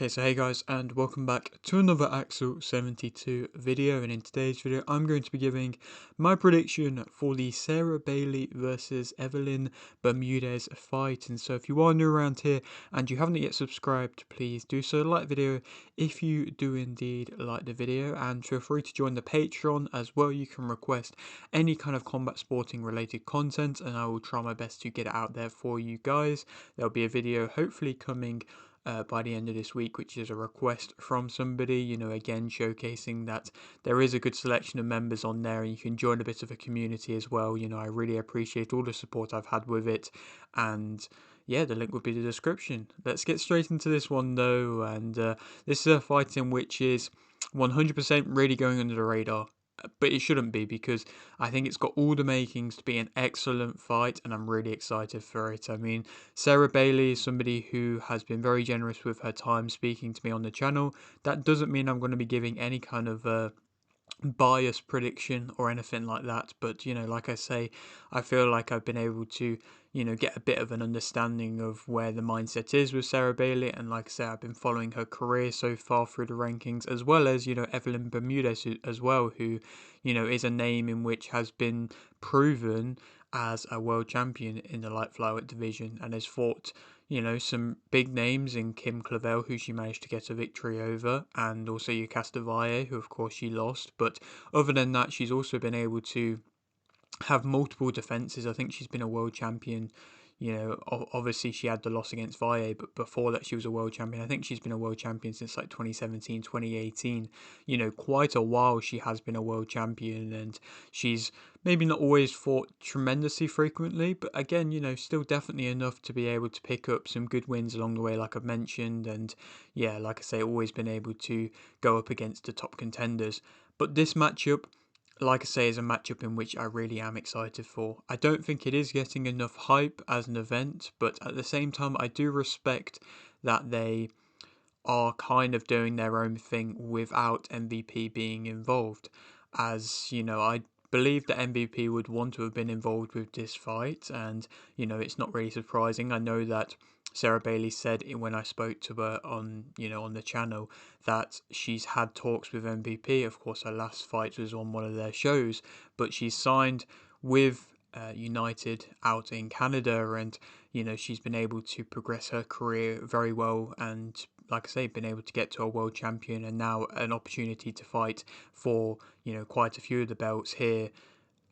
Okay, so hey guys, and welcome back to another Axel 72 video, and in today's video I'm going to be giving my prediction for the Sara Bailey versus Evelin Bermudez fight. And so if you are new around here and you haven't yet subscribed, please do so. Like the video if you do indeed like the video, and feel free to join the Patreon as well. You can request any kind of combat sporting related content and I will try my best to get it out there for you guys. There'll be a video hopefully coming by the end of this week, which is a request from somebody, again showcasing that there is a good selection of members on there and you can join a bit of a community as well. I really appreciate all the support I've had with it, and yeah, the link will be in the description. Let's get straight into this one though, and this is a fight in which is 100% really going under the radar. But it shouldn't be, because I think it's got all the makings to be an excellent fight and I'm really excited for it. I mean, Sara Bailey is somebody who has been very generous with her time speaking to me on the channel. That doesn't mean I'm going to be giving any kind of bias prediction or anything like that, but like I say, I feel like I've been able to get a bit of an understanding of where the mindset is with Sara Bailey, and like I say, I've been following her career so far through the rankings, as well as Evelin Bermudez as well, who is a name in which has been proven as a world champion in the light flyweight division and has fought some big names in Kim Clavel, who she managed to get a victory over, and also Yukasta Valle, who of course she lost. But other than that, she's also been able to have multiple defenses. I think she's been a world champion. Obviously she had the loss against Valle, but before that she was a world champion. I think she's been a world champion since like 2017, 2018. Quite a while she has been a world champion, and she's maybe not always fought tremendously frequently, but again, still definitely enough to be able to pick up some good wins along the way, like I've mentioned. And yeah, like I say, always been able to go up against the top contenders. But this matchup, like I say, is a matchup in which I really am excited for. I don't think it is getting enough hype as an event, but at the same time, I do respect that they are kind of doing their own thing without MVP being involved. As I believe that MVP would want to have been involved with this fight, and it's not really surprising. I know that Sara Bailey said when I spoke to her on on the channel that she's had talks with MVP. Of course, her last fight was on one of their shows, but she's signed with United out in Canada, and she's been able to progress her career very well, and like I say, been able to get to a world champion and now an opportunity to fight for quite a few of the belts here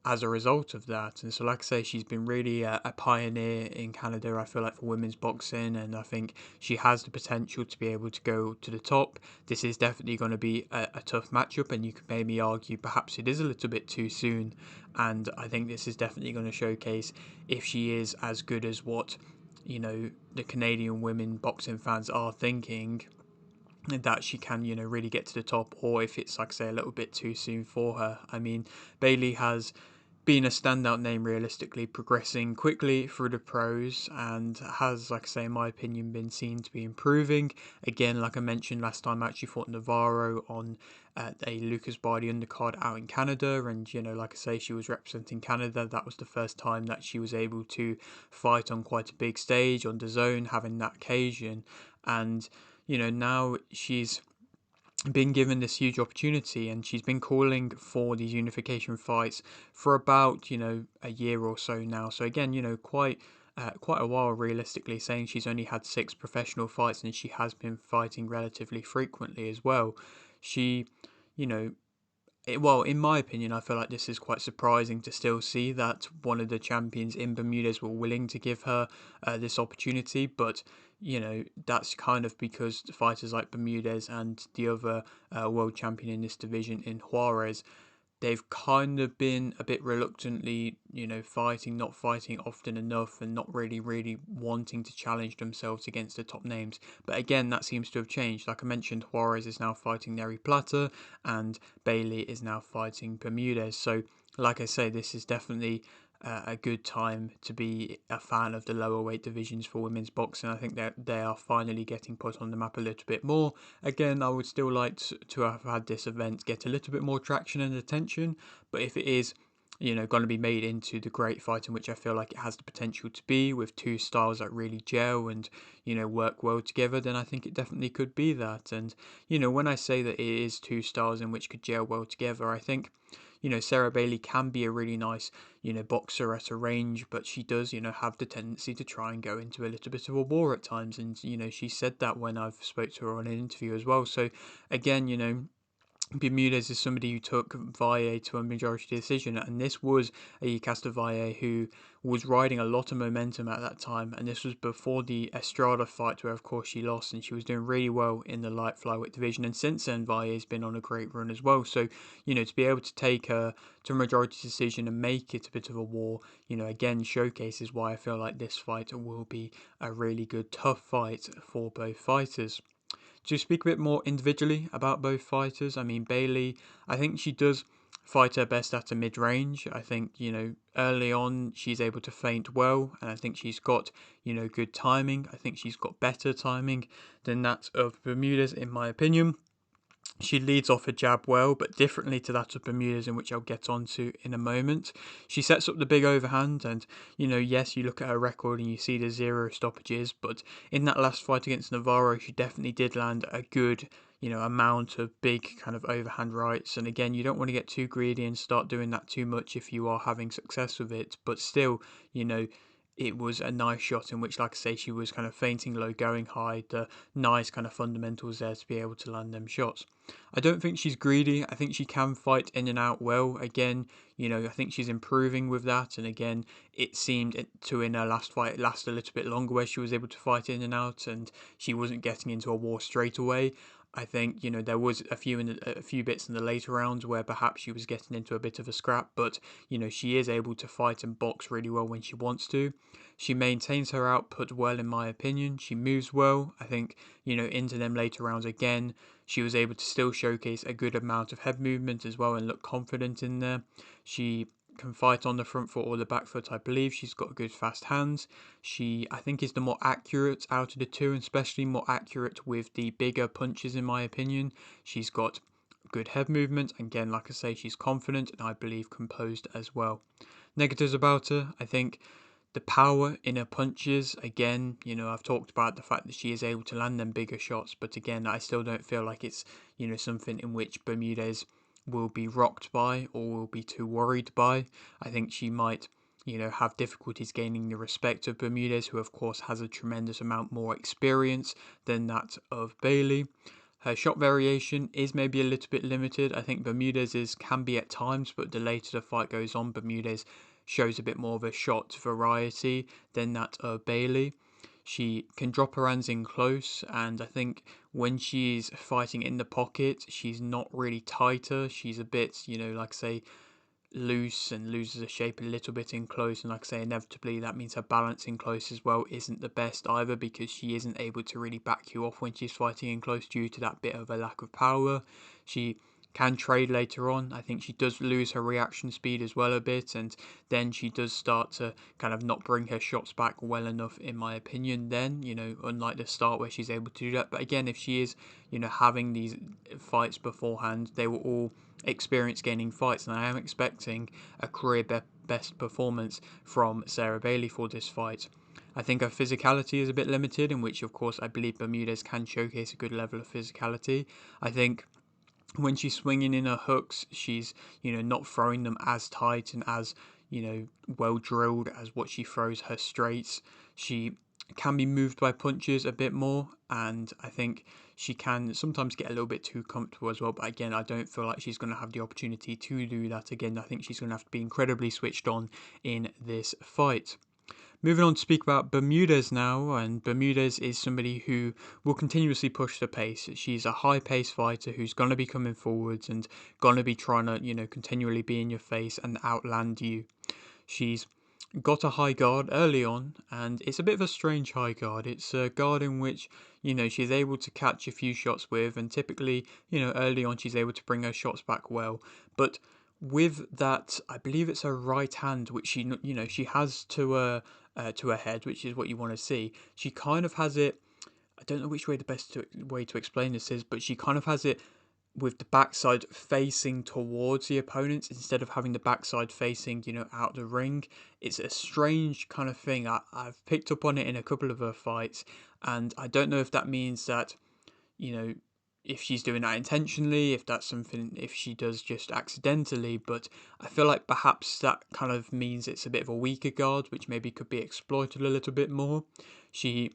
as a result of that. And so like I say, she's been really a pioneer in Canada, I feel like, for women's boxing, and I think she has the potential to be able to go to the top. This is definitely going to be a tough matchup, and you could maybe argue perhaps it is a little bit too soon, and I think this is definitely going to showcase if she is as good as what the Canadian women boxing fans are thinking, that she can really get to the top, or if it's, like I say, a little bit too soon for her. I mean, Bailey has been a standout name realistically, progressing quickly through the pros, and has, like I say, in my opinion, been seen to be improving. Again, like I mentioned last time, I actually fought Navarro on a Lucas Bardi undercard out in Canada, and like I say, she was representing Canada. That was the first time that she was able to fight on quite a big stage on the zone, having that occasion. And now she's been given this huge opportunity, and she's been calling for these unification fights for about a year or so now. So again, quite a while realistically, saying she's only had 6 professional fights and she has been fighting relatively frequently as well. She you know well, in my opinion, I feel like this is quite surprising to still see that one of the champions in Bermudez were willing to give her this opportunity. But, that's kind of because fighters like Bermudez and the other world champion in this division in Juarez, they've kind of been a bit reluctantly, not fighting often enough, and not really wanting to challenge themselves against the top names. But again, that seems to have changed. Like I mentioned, Juarez is now fighting Neri Plata, and Bailey is now fighting Bermudez. So, like I say, this is definitely a good time to be a fan of the lower weight divisions for women's boxing. I think that they are finally getting put on the map a little bit more. Again, I would still like to have had this event get a little bit more traction and attention, but if it is going to be made into the great fight in which I feel like it has the potential to be, with two styles that really gel and, work well together, then I think it definitely could be that. And, when I say that it is two styles in which could gel well together, I think, Sarah Bailey can be a really nice, boxer at a range, but she does, have the tendency to try and go into a little bit of a war at times. And, she said that when I've spoke to her on an interview as well. So again, Bermudez is somebody who took Valle to a majority decision, and this was a Casta Valle who was riding a lot of momentum at that time, and this was before the Estrada fight, where of course she lost, and she was doing really well in the light flyweight division, and since then Valle has been on a great run as well. So, to be able to take her to a majority decision and make it a bit of a war, again showcases why I feel like this fight will be a really good, tough fight for both fighters. To speak a bit more individually about both fighters, I mean, Bailey, I think she does fight her best at a mid range. I think, early on she's able to feint well, and I think she's got, good timing. I think she's got better timing than that of Bermudez, in my opinion. She leads off a jab well, but differently to that of Bermudez, in which I'll get onto in a moment. She sets up the big overhand, and yes, you look at her record and you see the 0 stoppages, but in that last fight against Navarro, she definitely did land a good, amount of big kind of overhand rights. And again, you don't want to get too greedy and start doing that too much if you are having success with it, but still, it was a nice shot in which, like I say, she was kind of feinting low, going high, the nice kind of fundamentals there to be able to land them shots. I don't think she's greedy. I think she can fight in and out well. Again, I think she's improving with that. And again, it seemed to, in her last fight, last a little bit longer, where she was able to fight in and out, and she wasn't getting into a war straight away. I think there was a few bits in the later rounds where perhaps she was getting into a bit of a scrap, but she is able to fight and box really well when she wants to. She maintains her output well, in my opinion. She moves well. I think into them later rounds again, she was able to still showcase a good amount of head movement as well and look confident in there. She can fight on the front foot or the back foot. I believe she's got good fast hands. She, I think, is the more accurate out of the two, and especially more accurate with the bigger punches, in my opinion. She's got good head movement. Again, like I say, she's confident and I believe composed as well. Negatives about her, I think the power in her punches, again, I've talked about the fact that she is able to land them bigger shots, but again, I still don't feel like it's, something in which Bermudez will be rocked by or will be too worried by. I think she might, have difficulties gaining the respect of Bermudez, who of course has a tremendous amount more experience than that of Bailey. Her shot variation is maybe a little bit limited. I think Bermudez's can be at times, but the later the fight goes on, Bermudez shows a bit more of a shot variety than that of Bailey. She can drop her hands in close, and I think when she's fighting in the pocket, she's not really tighter. She's a bit, like I say, loose and loses her shape a little bit in close, and like I say, inevitably that means her balance in close as well isn't the best either, because she isn't able to really back you off when she's fighting in close due to that bit of a lack of power. She can trade later on. I think she does lose her reaction speed as well a bit, and then she does start to kind of not bring her shots back well enough, in my opinion, then, unlike the start where she's able to do that. But again, if she is, having these fights beforehand, they will all experience gaining fights, and I am expecting a career best performance from Sarah Bailey for this fight. I think her physicality is a bit limited, in which of course I believe Bermudez can showcase a good level of physicality. I think when she's swinging in her hooks, she's, not throwing them as tight and as, well drilled as what she throws her straights. She can be moved by punches a bit more, and I think she can sometimes get a little bit too comfortable as well. But again, I don't feel like she's going to have the opportunity to do that again. I think she's going to have to be incredibly switched on in this fight. Moving on to speak about Bermudez now, and Bermudez is somebody who will continuously push the pace. She's a high pace fighter who's going to be coming forwards and going to be trying to, continually be in your face and outland you. She's got a high guard early on, and it's a bit of a strange high guard. It's a guard in which, she's able to catch a few shots with, and typically, early on she's able to bring her shots back well. But with that, I believe it's her right hand, which she has to her head, which is what you want to see. She kind of has it. I don't know which way the best way to explain this is, but she kind of has it with the backside facing towards the opponents instead of having the backside facing, out the ring. It's a strange kind of thing. I've picked up on it in a couple of her fights, and I don't know if that means that, you know, if she's doing that intentionally, if that's something, if she does just accidentally, but I feel like perhaps that kind of means it's a bit of a weaker guard, which maybe could be exploited a little bit more. She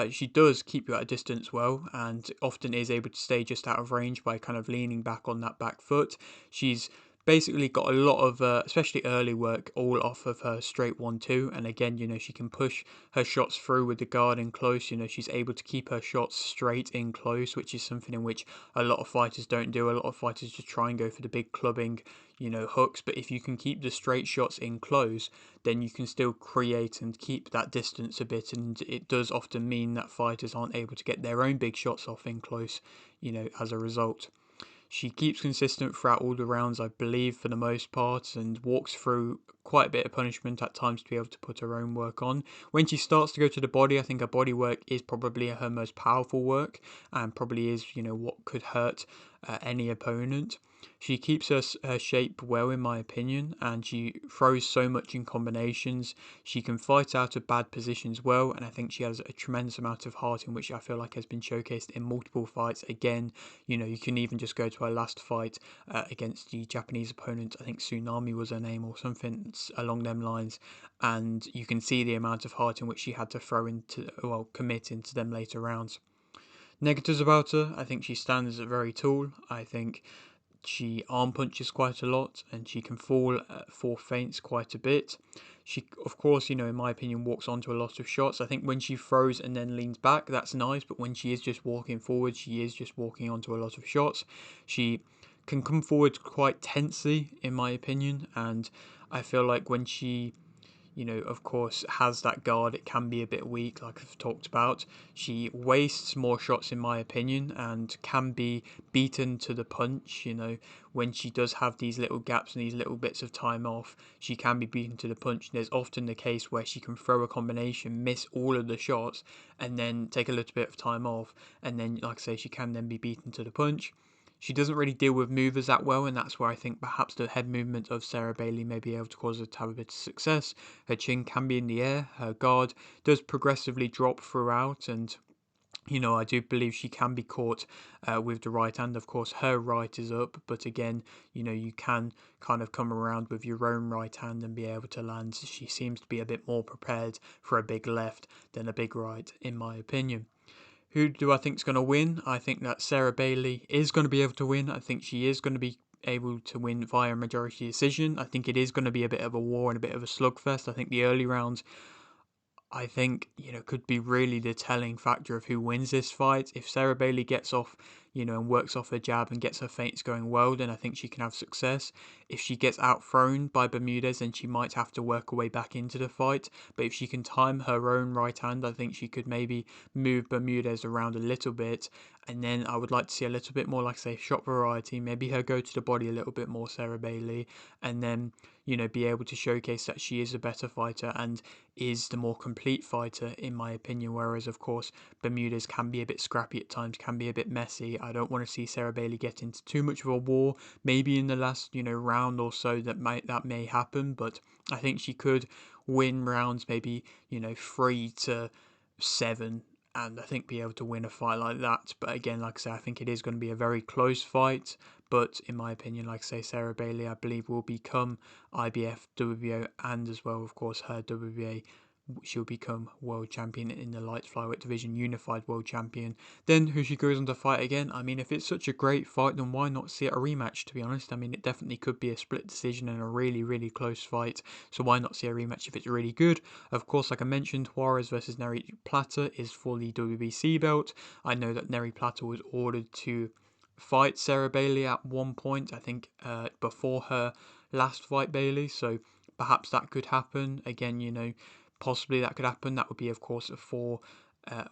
she does keep you at a distance well, and often is able to stay just out of range by kind of leaning back on that back foot. She's basically got a lot of especially early work all off of her straight 1-2, and again, she can push her shots through with the guard in close. She's able to keep her shots straight in close, which is something in which a lot of fighters don't do. A lot of fighters just try and go for the big clubbing, hooks, but if you can keep the straight shots in close, then you can still create and keep that distance a bit, and it does often mean that fighters aren't able to get their own big shots off in close, as a result. She keeps consistent throughout all the rounds, I believe, for the most part, and walks through quite a bit of punishment at times to be able to put her own work on. When she starts to go to the body, I think her body work is probably her most powerful work, and probably is, what could hurt any opponent. She keeps her shape well, in my opinion, and she throws so much in combinations. She can fight out of bad positions well, and I think she has a tremendous amount of heart, in which I feel like has been showcased in multiple fights. Again, you can even just go to her last fight against the Japanese opponent. I think Tsunami was her name, or something along them lines, and you can see the amount of heart in which she had to commit into them later rounds. Negatives about her: I think she stands very tall. I think she arm punches quite a lot, and she can fall for feints quite a bit. She, of course, in my opinion, walks onto a lot of shots. I think when she throws and then leans back, that's nice, but when she is just walking forward, she is just walking onto a lot of shots. She can come forward quite tensely, in my opinion, and I feel like when she of course, has that guard, it can be a bit weak, like I've talked about. She wastes more shots, in my opinion, and can be beaten to the punch. When she does have these little gaps and these little bits of time off, she can be beaten to the punch. There's often the case where she can throw a combination, miss all of the shots, and then take a little bit of time off, and then, like I say, she can then be beaten to the punch. She doesn't really deal with movers that well, and that's where I think perhaps the head movement of Sarah Bailey may be able to cause her to have a bit of success. Her chin can be in the air, her guard does progressively drop throughout, and I do believe she can be caught with the right hand. Of course, her right is up, but again, you can kind of come around with your own right hand and be able to land. She seems to be a bit more prepared for a big left than a big right, in my opinion. Who do I think is going to win? I think that Sarah Bailey is going to be able to win. I think she is going to be able to win via majority decision. I think it is going to be a bit of a war and a bit of a slugfest. I think the early rounds, I think, could be really the telling factor of who wins this fight. If Sarah Bailey gets off, and works off her jab and gets her feints going well, then I think she can have success. If she gets outthrown by Bermudez, then she might have to work her way back into the fight. But if she can time her own right hand, I think she could maybe move Bermudez around a little bit. And then I would like to see a little bit more, like I say, shot variety. Maybe her go to the body a little bit more, Sarah Bailey. And then, be able to showcase that she is a better fighter and is the more complete fighter, in my opinion. Whereas, of course, Bermudez can be a bit scrappy at times, can be a bit messy. I don't want to see Sarah Bailey get into too much of a war. Maybe in the last, round or so that may happen, but I think she could win rounds maybe, 3-7, and I think be able to win a fight like that. But again, like I say, I think it is going to be a very close fight. But in my opinion, like I say, Sarah Bailey, I believe, will become IBF, WBO, and as well, of course, her WBA. She'll become world champion in the light flyweight division, unified world champion. Then who she goes on to fight again? I mean, if it's such a great fight, then why not see it a rematch, to be honest? I mean, it definitely could be a split decision and a really, really close fight. So why not see a rematch if it's really good? Of course, like I mentioned, Juarez versus Neri Plata is for the WBC belt. I know that Neri Plata was ordered to fight Sarah Bailey at one point, I think before her last fight, Bailey. So perhaps that could happen. Again, possibly that could happen. That would be, of course, for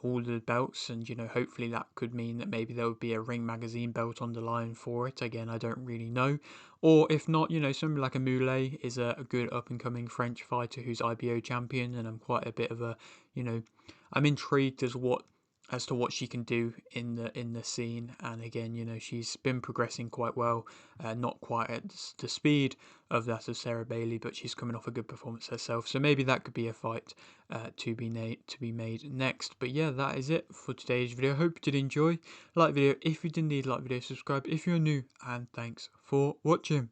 all the belts, and hopefully that could mean that maybe there would be a Ring Magazine belt on the line for it. Again, I don't really know. Or if not, somebody like a Moulet is a good up and coming French fighter who's IBO champion, and I'm quite a bit of a, I'm intrigued as what as to what she can do in the scene. And again, you know, she's been progressing quite well, not quite at the speed of that of Sarah Bailey, but she's coming off a good performance herself. So maybe that could be a fight to be made next. But yeah, that is it for today's video. I hope you did enjoy. Like video if you did, indeed like video, subscribe if you're new, and thanks for watching.